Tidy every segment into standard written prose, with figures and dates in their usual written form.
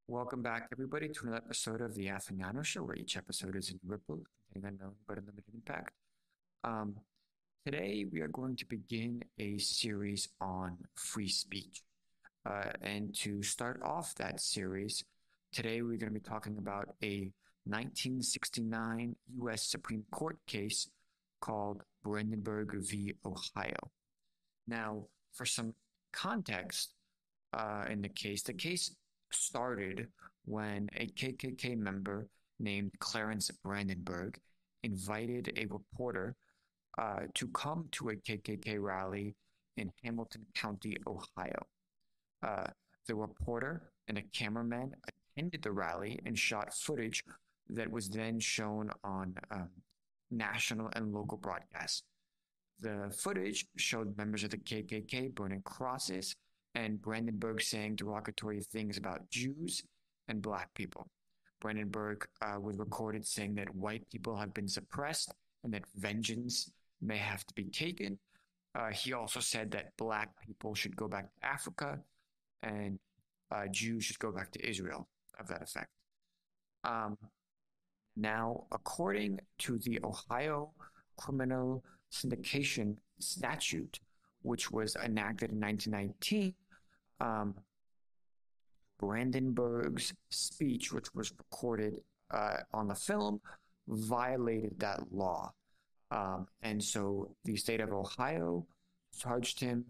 Welcome back, everybody, to another episode of the Atheniano Show, where each episode is a new ripple, containing unknown but unlimited impact. Um, Today, we are going to begin a series on free speech. And to start off that series, today we're going to be talking about a 1969 U.S. Supreme Court case called Brandenburg v. Ohio. Now, for some context in the case started when a KKK member named Clarence Brandenburg invited a reporter to come to a KKK rally in Hamilton County, Ohio. Uh, the reporter and a cameraman attended the rally and shot footage that was then shown on national and local broadcasts. The footage showed members of the KKK burning crosses and Brandenburg saying derogatory things about Jews and Black people. Brandenburg was recorded saying that white people have been suppressed and that vengeance may have to be taken. He also said that Black people should go back to Africa and Jews should go back to Israel, of that effect. Um, Now, according to the Ohio Criminal Syndication Statute, which was enacted in 1919, um, Brandenburg's speech, which was recorded on the film, violated that law. And so the state of Ohio charged him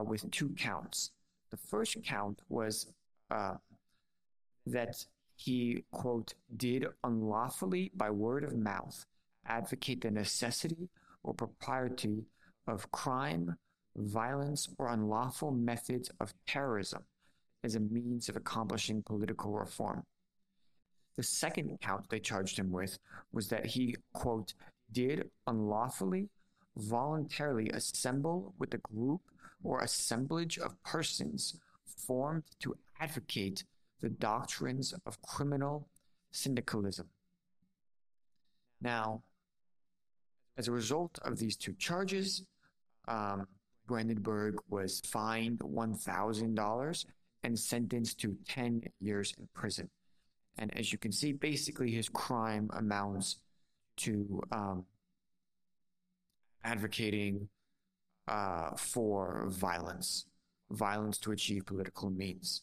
with two counts. The first count was that he, quote, did unlawfully by word of mouth advocate the necessity or propriety of crime, violence, or unlawful methods of terrorism as a means of accomplishing political reform. The second count they charged him with was that he, quote, did unlawfully, voluntarily assemble with a group or assemblage of persons formed to advocate the doctrines of criminal syndicalism. Now, as a result of these two charges, Brandenburg was fined $1,000 and sentenced to 10 years in prison. And as you can see, basically his crime amounts to advocating for violence to achieve political means.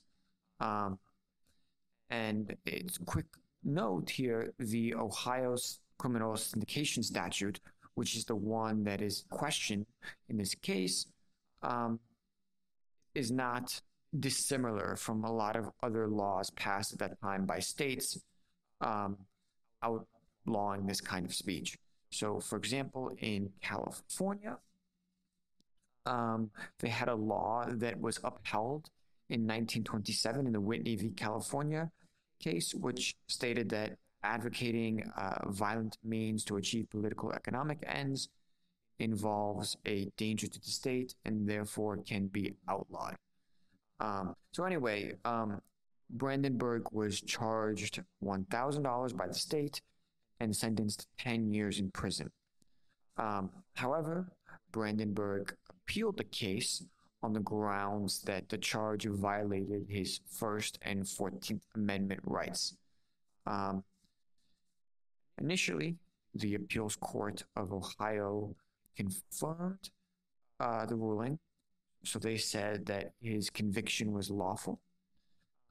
And it's quick note here, the Ohio's criminal syndication statute, which is the one that is questioned in this case, is not dissimilar from a lot of other laws passed at that time by states outlawing this kind of speech. So, for example, in California, they had a law that was upheld in 1927 in the Whitney v. California case, which stated that advocating violent means to achieve political economic ends involves a danger to the state and therefore can be outlawed. So anyway, Brandenburg was charged $1,000 by the state and sentenced to 10 years in prison. However, Brandenburg appealed the case on the grounds that the charge violated his First and 14th Amendment rights. Initially, the Appeals Court of Ohio confirmed the ruling. So they said that his conviction was lawful.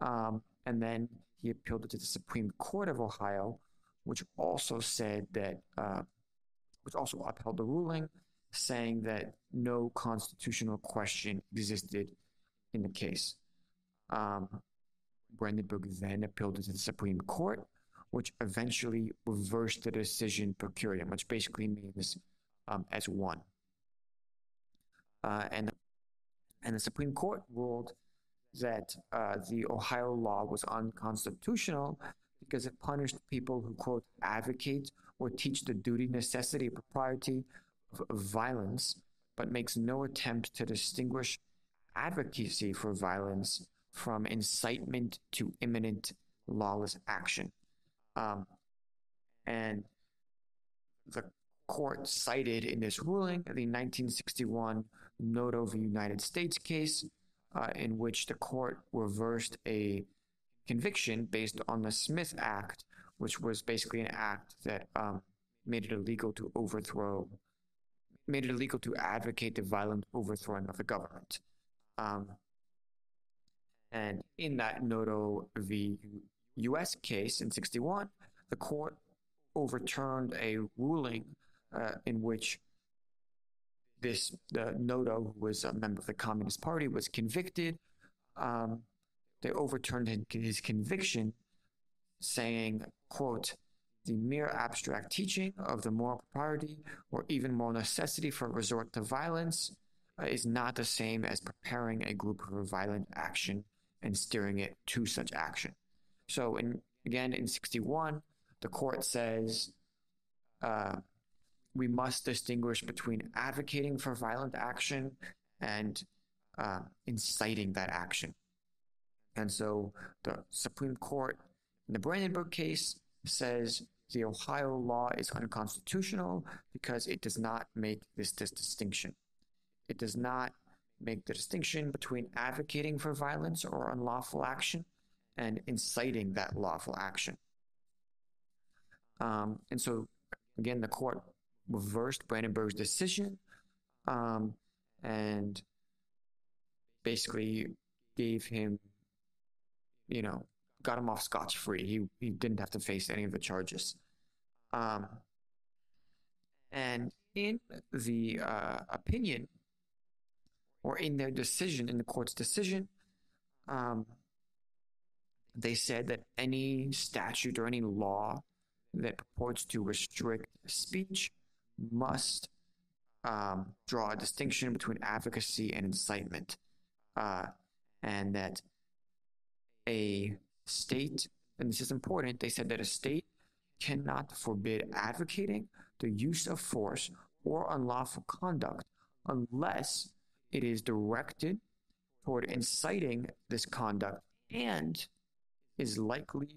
And then he appealed it to the Supreme Court of Ohio, which also said that, which also upheld the ruling, saying that no constitutional question existed in the case. Brandenburg then appealed it to the Supreme Court, which eventually reversed the decision per curiam, which basically means as one. And the Supreme Court ruled that the Ohio law was unconstitutional because it punished people who, quote, advocate or teach the duty, necessity, or propriety of violence, but makes no attempt to distinguish advocacy for violence from incitement to imminent lawless action. And the court cited in this ruling the 1961 Noto v. United States case, in which the court reversed a conviction based on the Smith Act, which was basically an act that made it illegal to advocate the violent overthrowing of the government. Um, and in that Noto v. U.S. case in 61, the court overturned a ruling in which the Noto, who was a member of the Communist Party, was convicted. They overturned his conviction, saying, quote, the mere abstract teaching of the moral propriety or even moral necessity for resort to violence is not the same as preparing a group for violent action and steering it to such action. So, again, in 61, the court says we must distinguish between advocating for violent action and inciting that action. And so the Supreme Court in the Brandenburg case says the Ohio law is unconstitutional because it does not make this distinction. It does not make the distinction between advocating for violence or unlawful action and inciting that lawful action. And so, again, the court reversed Brandenburg's decision and basically gave him, got him off scotch-free. He didn't have to face any of the charges. And in the opinion, or in their decision, in the court's decision, they said that any statute or any law that purports to restrict speech must draw a distinction between advocacy and incitement, and that a state, and this is important, they said that a state cannot forbid advocating the use of force or unlawful conduct unless it is directed toward inciting this conduct and is likely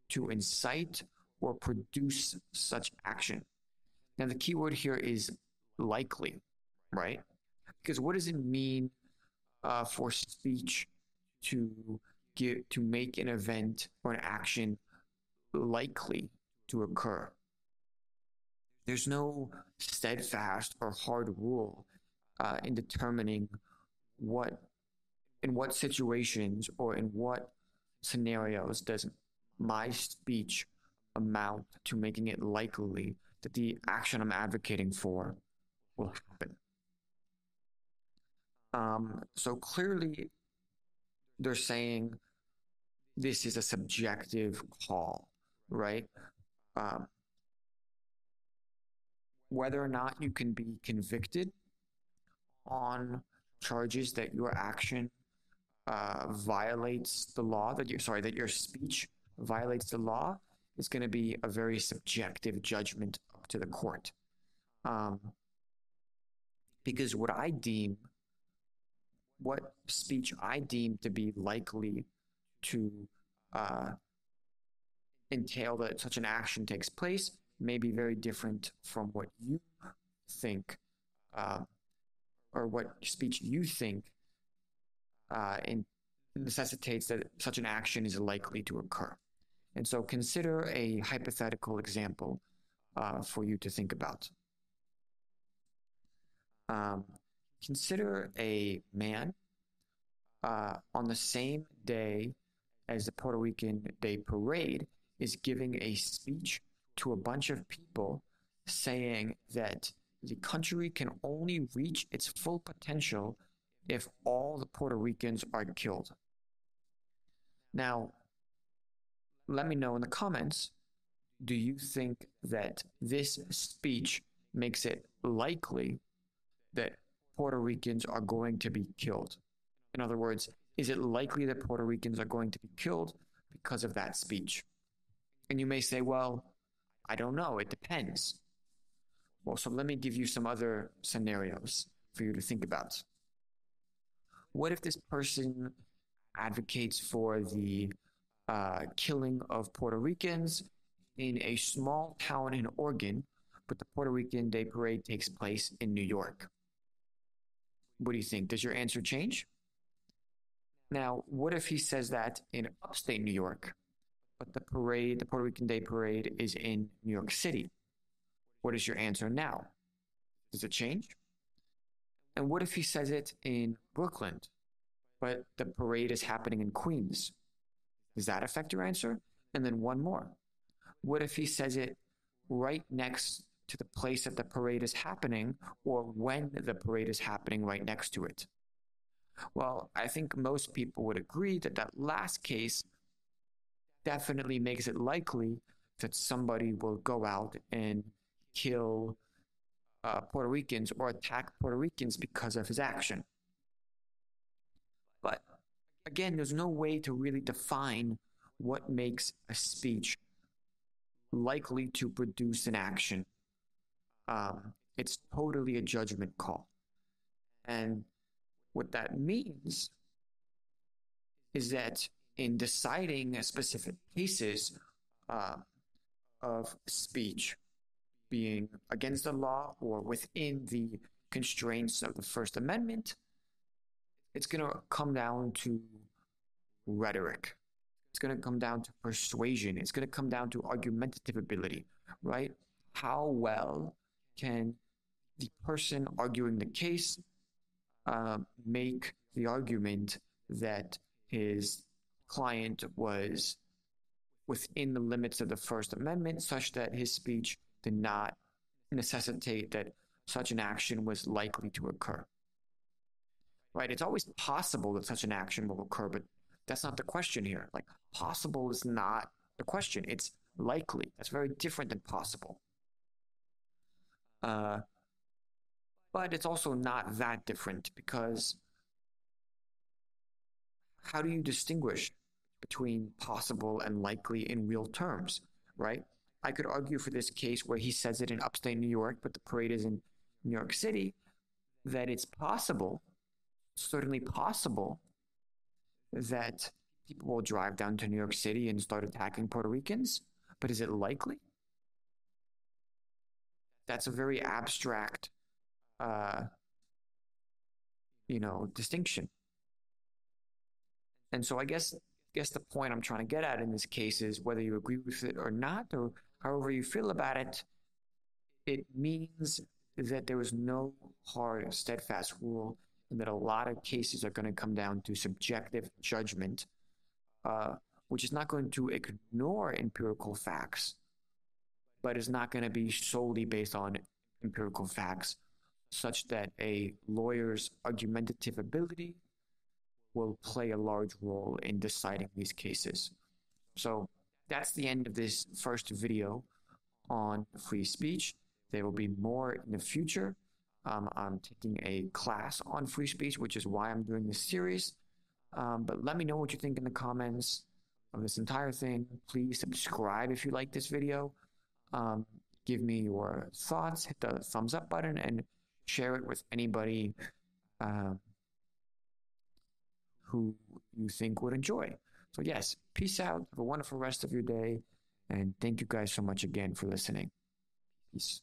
to incite or produce such action. Now, the key word here is likely, right? Because what does it mean for speech to make an event or an action likely to occur? There's no steadfast or hard rule in determining in what situations or in what scenarios does my speech amount to making it likely that the action I'm advocating for will happen. So clearly, they're saying this is a subjective call, right? Whether or not you can be convicted on charges that your action violates the law, that your speech violates the law, is going to be a very subjective judgment up to the court. Because what speech I deem to be likely to entail that such an action takes place may be very different from what you think, or what speech you think necessitates that such an action is likely to occur. And so consider a hypothetical example for you to think about. Consider a man on the same day as the Puerto Rican Day Parade is giving a speech to a bunch of people saying that the country can only reach its full potential if all the Puerto Ricans are killed. Now, let me know in the comments, do you think that this speech makes it likely that Puerto Ricans are going to be killed? In other words, is it likely that Puerto Ricans are going to be killed because of that speech? And you may say, well, I don't know, it depends. Well, so let me give you some other scenarios for you to think about. What if this person advocates for the killing of Puerto Ricans in a small town in Oregon, but the Puerto Rican Day Parade takes place in New York? What do you think? Does your answer change? Now, what if he says that in upstate New York, but the Puerto Rican Day Parade, is in New York City? What is your answer now? Does it change? And what if he says it in Brooklyn, but the parade is happening in Queens? Does that affect your answer? And then one more. What if he says it right next to the place that the parade is happening, or when the parade is happening right next to it? Well, I think most people would agree that that last case definitely makes it likely that somebody will go out and kill Puerto Ricans or attack Puerto Ricans because of his action. But again, there's no way to really define what makes a speech likely to produce an action. It's totally a judgment call. And what that means is that in deciding specific cases uh, of speech being against the law or within the constraints of the First Amendment, it's going to come down to rhetoric. It's going to come down to persuasion. It's going to come down to argumentative ability, right? How well can the person arguing the case make the argument that his client was within the limits of the First Amendment, such that his speech did not necessitate that such an action was likely to occur. Right? It's always possible that such an action will occur, but that's not the question here. Like, possible is not the question. It's likely. That's very different than possible. But it's also not that different, because how do you distinguish between possible and likely in real terms, right? I could argue for this case where he says it in upstate New York, but the parade is in New York City, that it's possible, certainly possible, that people will drive down to New York City and start attacking Puerto Ricans. But is it likely? That's a very abstract, uh, distinction. And so I guess the point I'm trying to get at in this case is, whether you agree with it or not, or however you feel about it, it means that there is no hard, steadfast rule, and that a lot of cases are going to come down to subjective judgment, which is not going to ignore empirical facts, but is not going to be solely based on empirical facts, such that a lawyer's argumentative ability will play a large role in deciding these cases. So that's the end of this first video on free speech. There will be more in the future. I'm taking a class on free speech, which is why I'm doing this series. But let me know what you think in the comments of this entire thing. Please subscribe if you like this video. Give me your thoughts, hit the thumbs up button, and share it with anybody who you think would enjoy. So yes, peace out. Have a wonderful rest of your day. And thank you guys so much again for listening. Peace.